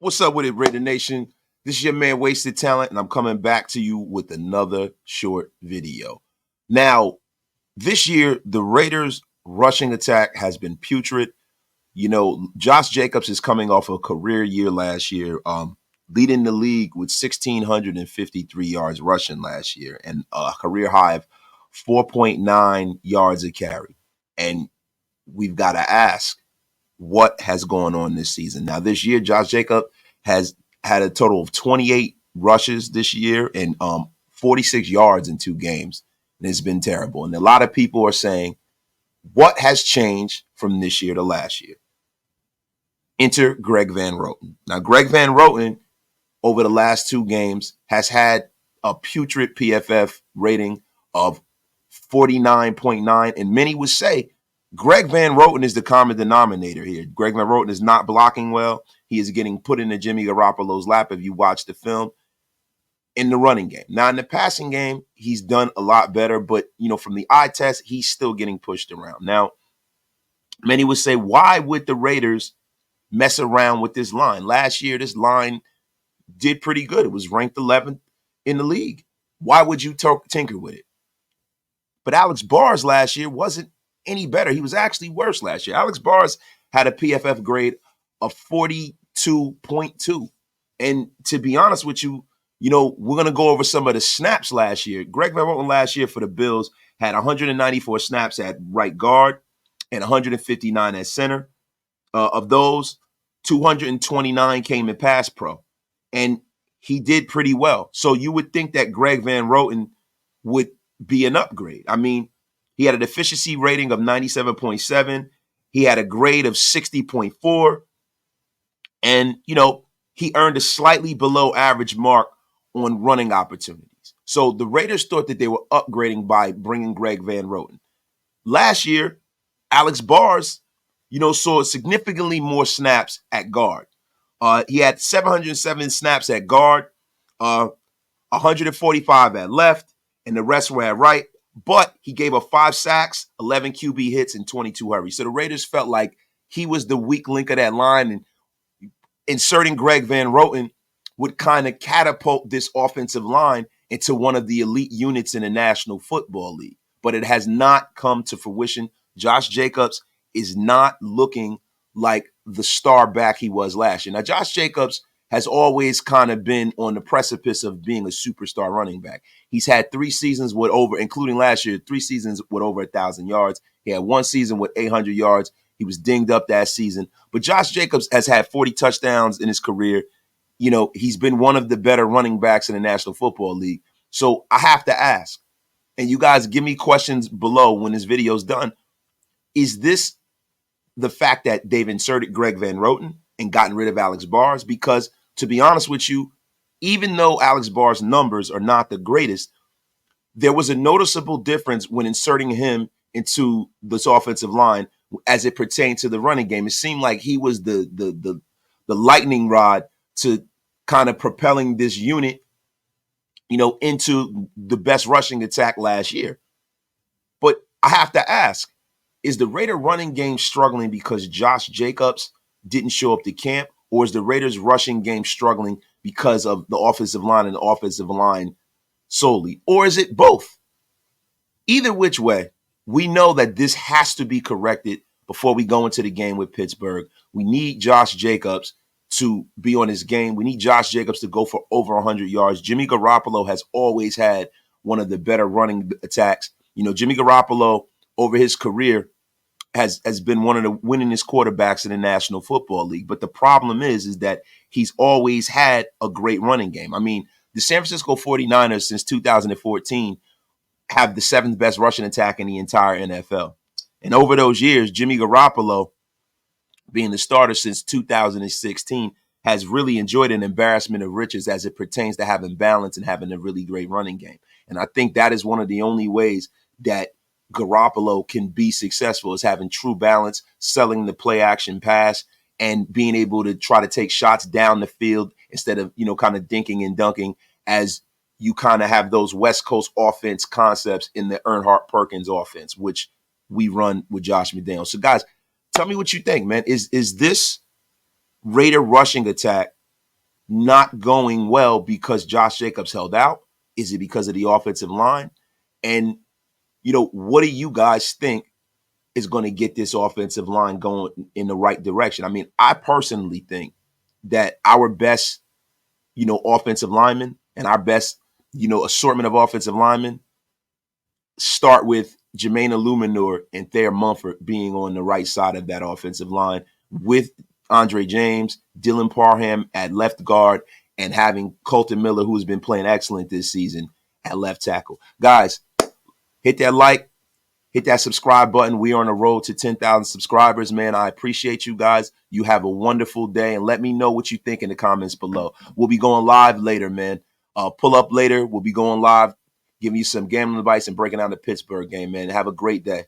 What's up with it, Raider Nation? This is your man, Wasted Talent, and I'm coming back to you with another short video. Now, this year, the Raiders' rushing attack has been putrid. You know, Josh Jacobs is coming off a career year last year, leading the league with 1,653 yards rushing last year and a career high of 4.9 yards a carry. And we've got to ask, what has gone on this season? Now, this year, Josh Jacobs has had a total of 28 rushes this year and 46 yards in 2 games. And it's been terrible. And a lot of people are saying, what has changed from this year to last year? Enter Greg Van Roten. Now, Greg Van Roten, over the last 2 games, has had a putrid PFF rating of 49.9. And many would say Greg Van Roten is the common denominator here. Greg Van Roten is not blocking well. He is getting put into Jimmy Garoppolo's lap, if you watch the film, in the running game. Now, in the passing game, he's done a lot better. But, you know, from the eye test, he's still getting pushed around. Now, many would say, why would the Raiders mess around with this line? Last year, this line did pretty good. It was ranked 11th in the league. Why would you tinker with it? But Alex Barrs last year wasn't any better. He was actually worse last year. Alex Barrs had a PFF grade of 42.2. And to be honest with you, you know, we're going to go over some of the snaps last year. Greg Van Roten last year for the Bills had 194 snaps at right guard and 159 at center. Of those, 229 came in pass pro. And he did pretty well. So you would think that Greg Van Roten would be an upgrade. I mean, he had an efficiency rating of 97.7. He had a grade of 60.4. And, you know, he earned a slightly below average mark on running opportunities. So the Raiders thought that they were upgrading by bringing Greg Van Roten. Last year, Alex Barrs, you know, saw significantly more snaps at guard. He had 707 snaps at guard, 145 at left, and the rest were at right. But he gave up 5 sacks, 11 QB hits, and 22 hurries. So the Raiders felt like he was the weak link of that line, and inserting Greg Van Roten would kind of catapult this offensive line into one of the elite units in the National Football League. But it has not come to fruition. Josh Jacobs is not looking like the star back he was last year. Now, Josh Jacobs has always kind of been on the precipice of being a superstar running back. He's had 3 seasons with over, including last year, 3 seasons with over 1,000 yards. He had 1 season with 800 yards. He was dinged up that season. But Josh Jacobs has had 40 touchdowns in his career. You know, he's been one of the better running backs in the National Football League. So I have to ask, and you guys give me questions below when this video is done, is this the fact that they've inserted Greg Van Roten and gotten rid of Alex Barrs? Because to be honest with you, even though Alex Barrs' numbers are not the greatest, there was a noticeable difference when inserting him into this offensive line as it pertained to the running game. It seemed like he was the lightning rod to kind of propelling this unit, you know, into the best rushing attack last year. But I have to ask, is the Raider running game struggling because Josh Jacobs didn't show up to camp, or is the Raiders rushing game struggling because of the offensive line and the offensive line solely? Or is it both? Either which way, we know that this has to be corrected before we go into the game with Pittsburgh. We need Josh Jacobs to be on his game. We need Josh Jacobs to go for over 100 yards. Jimmy Garoppolo has always had one of the better running attacks. You know, Jimmy Garoppolo over his career has been one of the winningest quarterbacks in the National Football League. But the problem is that he's always had a great running game. I mean, the San Francisco 49ers since 2014 have the 7th best rushing attack in the entire NFL. And over those years, Jimmy Garoppolo, being the starter since 2016, has really enjoyed an embarrassment of riches as it pertains to having balance and having a really great running game. And I think that is one of the only ways that Garoppolo can be successful, is having true balance, selling the play action pass, and being able to try to take shots down the field instead of, you know, kind of dinking and dunking, as you kind of have those West Coast offense concepts in the Earnhardt Perkins offense, which we run with Josh McDaniels. So guys, tell me what you think, man. Is this Raider rushing attack not going well because Josh Jacobs held out? Is it because of the offensive line? And, what do you guys think is going to get this offensive line going in the right direction? I mean, I personally think that our best, offensive linemen and our best, assortment of offensive linemen start with Jermaine Illuminor and Thayer Mumford being on the right side of that offensive line with Andre James, Dylan Parham at left guard, and having Colton Miller, who has been playing excellent this season, at left tackle. Guys, hit that like, hit that subscribe button. We are on the road to 10,000 subscribers, man. I appreciate you guys. You have a wonderful day, and let me know what you think in the comments below. We'll be going live later, man. Pull up later. We'll be going live, giving you some gambling advice and breaking down the Pittsburgh game, man. Have a great day.